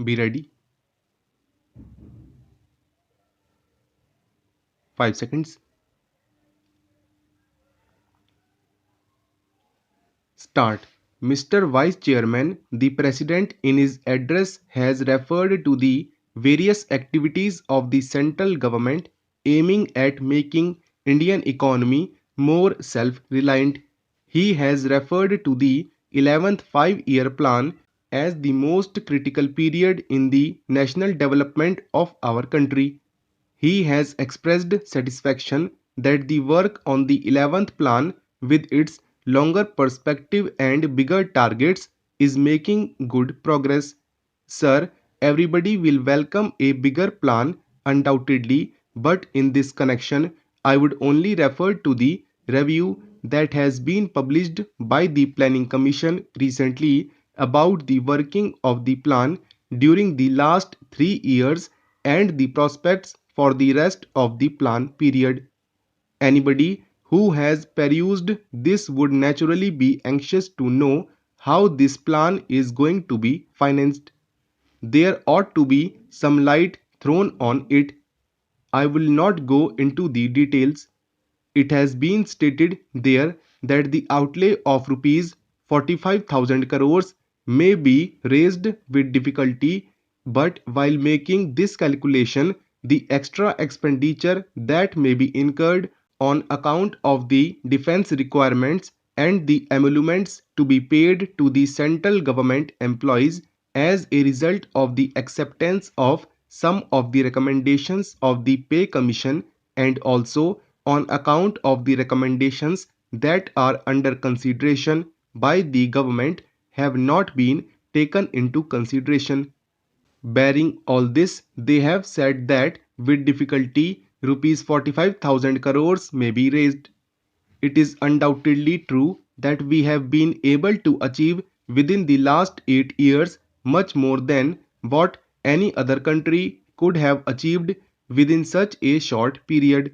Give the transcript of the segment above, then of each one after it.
Be ready. 5 seconds. Start. Mr. Vice Chairman, the President in his address has referred to the various activities of the central government aiming at making Indian economy more self-reliant. He has referred to the 11th five-year plan as the most critical period in the national development of our country. He has expressed satisfaction that the work on the 11th plan, with its longer perspective and bigger targets, is making good progress. Sir, everybody will welcome a bigger plan, undoubtedly, but in this connection, I would only refer to the review that has been published by the Planning Commission recently about the working of the plan during the last 3 years and the prospects for the rest of the plan period. Anybody who has perused this would naturally be anxious to know how this plan is going to be financed. There ought to be some light thrown on it. I will not go into the details. It has been stated there that the outlay of rupees 45,000 crores may be raised with difficulty, but while making this calculation, the extra expenditure that may be incurred on account of the defense requirements and the emoluments to be paid to the central government employees as a result of the acceptance of some of the recommendations of the pay commission, and also on account of the recommendations that are under consideration by the government, have not been taken into consideration. Bearing all this, they have said that with difficulty rupees 45,000 crores may be raised. It is undoubtedly true that we have been able to achieve within the last 8 years much more than what any other country could have achieved within such a short period.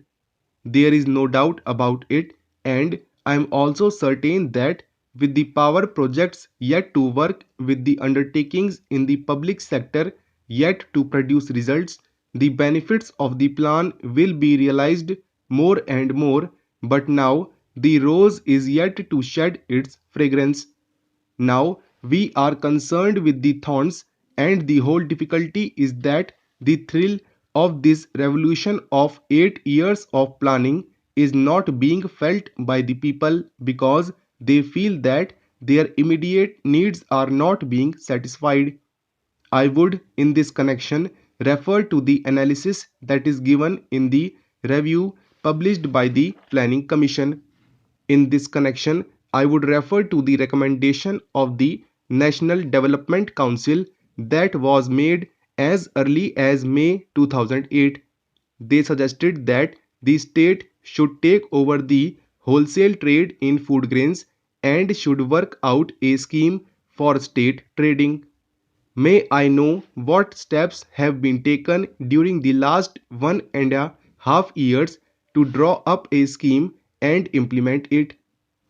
There is no doubt about it, and I am also certain that with the power projects yet to work, with the undertakings in the public sector yet to produce results, the benefits of the plan will be realized more and more. But now the rose is yet to shed its fragrance. Now we are concerned with the thorns, and the whole difficulty is that the thrill of this revolution of 8 years of planning is not being felt by the people because they feel that their immediate needs are not being satisfied. I would, in this connection, refer to the analysis that is given in the review published by the Planning Commission. In this connection, I would refer to the recommendation of the National Development Council that was made as early as May 2008. They suggested that the state should take over the wholesale trade in food grains and should work out a scheme for state trading. May I know what steps have been taken during the last 1.5 years to draw up a scheme and implement it?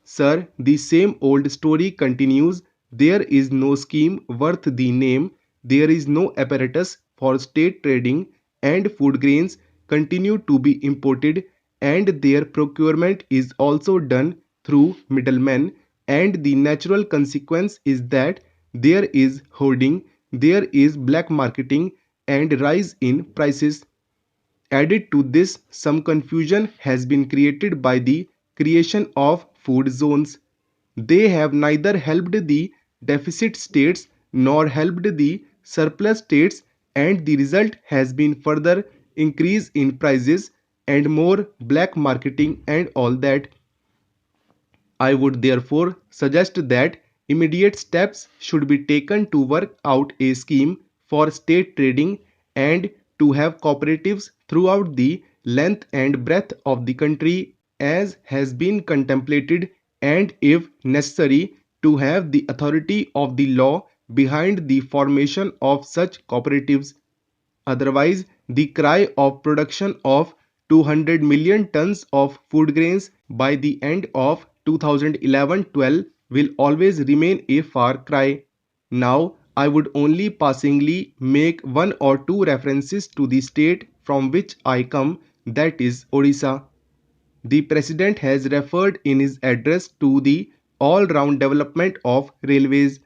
Sir, the same old story continues. There is no scheme worth the name. There is no apparatus for state trading, and food grains continue to be imported, and their procurement is also done through middlemen, and the natural consequence is that there is hoarding, there is black marketing, and rise in prices. Added to this, some confusion has been created by the creation of food zones. They have neither helped the deficit states nor helped the surplus states, and the result has been further increase in prices and more black marketing and all that. I would therefore suggest that immediate steps should be taken to work out a scheme for state trading and to have cooperatives throughout the length and breadth of the country as has been contemplated, and if necessary to have the authority of the law behind the formation of such cooperatives. Otherwise, the cry of production of 200 million tons of food grains by the end of 2011-12 will always remain a far cry. Now, I would only passingly make one or two references to the state from which I come, that is Odisha. The President has referred in his address to the all-round development of railways.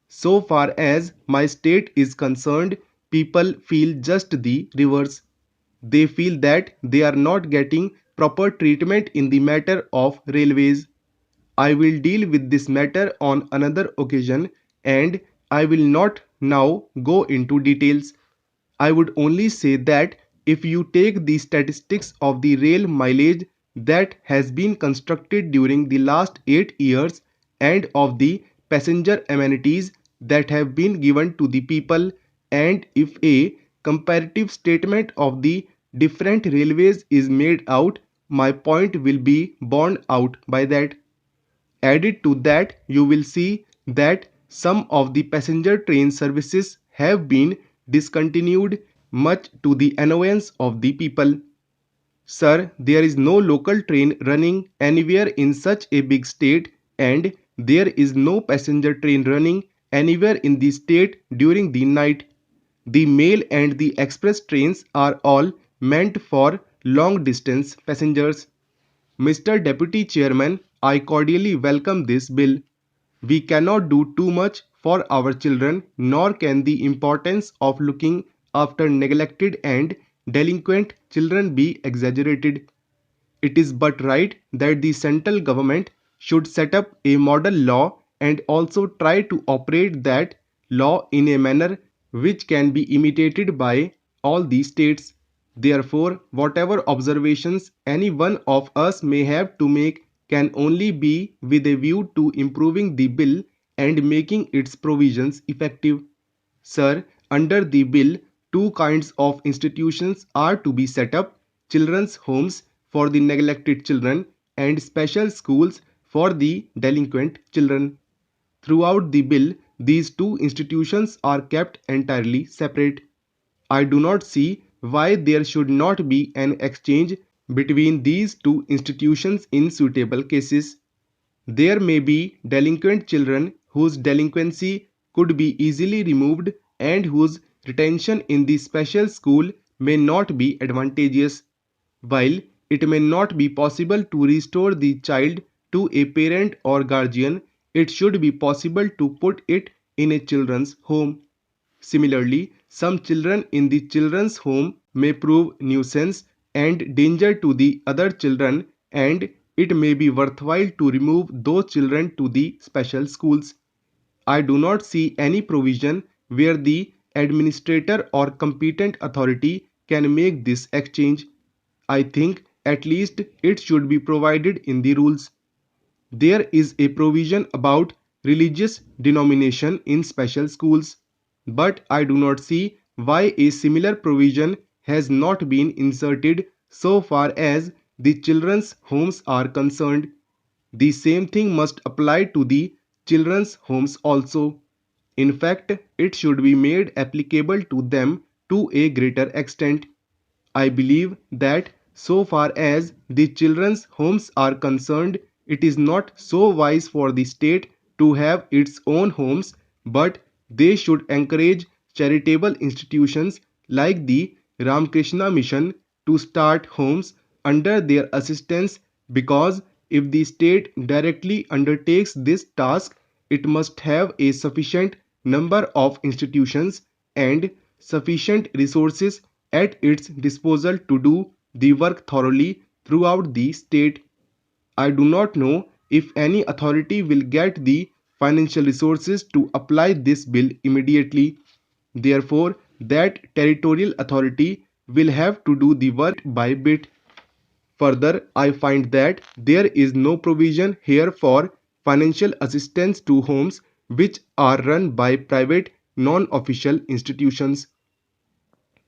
So far as my state is concerned, people feel just the reverse. They feel that they are not getting proper treatment in the matter of railways. I will deal with this matter on another occasion and I will not now go into details. I would only say that if you take the statistics of the rail mileage that has been constructed during the last 8 years and of the passenger amenities that have been given to the people, and if a comparative statement of the different railways is made out, my point will be borne out by that. Added to that, you will see that some of the passenger train services have been discontinued, much to the annoyance of the people. Sir, there is no local train running anywhere in such a big state, and there is no passenger train running anywhere in the state during the night. The mail and the express trains are all meant for long distance passengers. Mr. Deputy Chairman, I cordially welcome this bill. We cannot do too much for our children, nor can the importance of looking after neglected and delinquent children be exaggerated. It is but right that the central government should set up a model law and also try to operate that law in a manner which can be imitated by all the states. Therefore, whatever observations any one of us may have to make can only be with a view to improving the bill and making its provisions effective. Sir, under the bill, two kinds of institutions are to be set up: children's homes for the neglected children and special schools for the delinquent children. Throughout the bill, these two institutions are kept entirely separate. I do not see why there should not be an exchange between these two institutions in suitable cases. There may be delinquent children whose delinquency could be easily removed and whose retention in the special school may not be advantageous. While it may not be possible to restore the child to a parent or guardian, it should be possible to put it in a children's home. Similarly, some children in the children's home may prove nuisance and danger to the other children, and it may be worthwhile to remove those children to the special schools. I do not see any provision where the administrator or competent authority can make this exchange. I think at least it should be provided in the rules. There is a provision about religious denomination in special schools, but I do not see why a similar provision has not been inserted so far as the children's homes are concerned. The same thing must apply to the children's homes also. In fact, it should be made applicable to them to a greater extent. I believe that so far as the children's homes are concerned, it is not so wise for the state to have its own homes, but they should encourage charitable institutions like the Ramakrishna Mission to start homes under their assistance, because if the state directly undertakes this task, it must have a sufficient number of institutions and sufficient resources at its disposal to do the work thoroughly throughout the state. I do not know if any authority will get the financial resources to apply this bill immediately. Therefore, that territorial authority will have to do the work by bit. Further, I find that there is no provision here for financial assistance to homes which are run by private non-official institutions.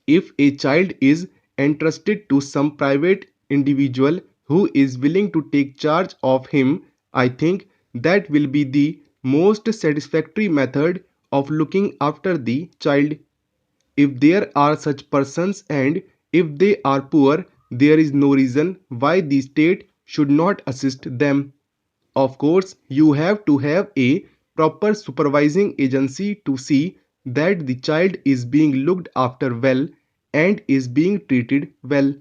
If a child is entrusted to some private individual who is willing to take charge of him, I think that will be the most satisfactory method of looking after the child. If there are such persons and if they are poor, there is no reason why the state should not assist them. Of course, you have to have a proper supervising agency to see that the child is being looked after well and is being treated well.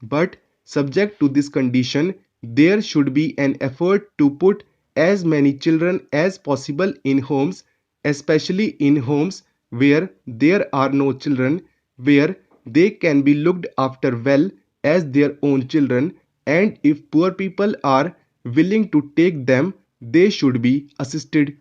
But subject to this condition, there should be an effort to put as many children as possible in homes, especially in homes where there are no children, where they can be looked after well as their own children, and if poor people are willing to take them, they should be assisted.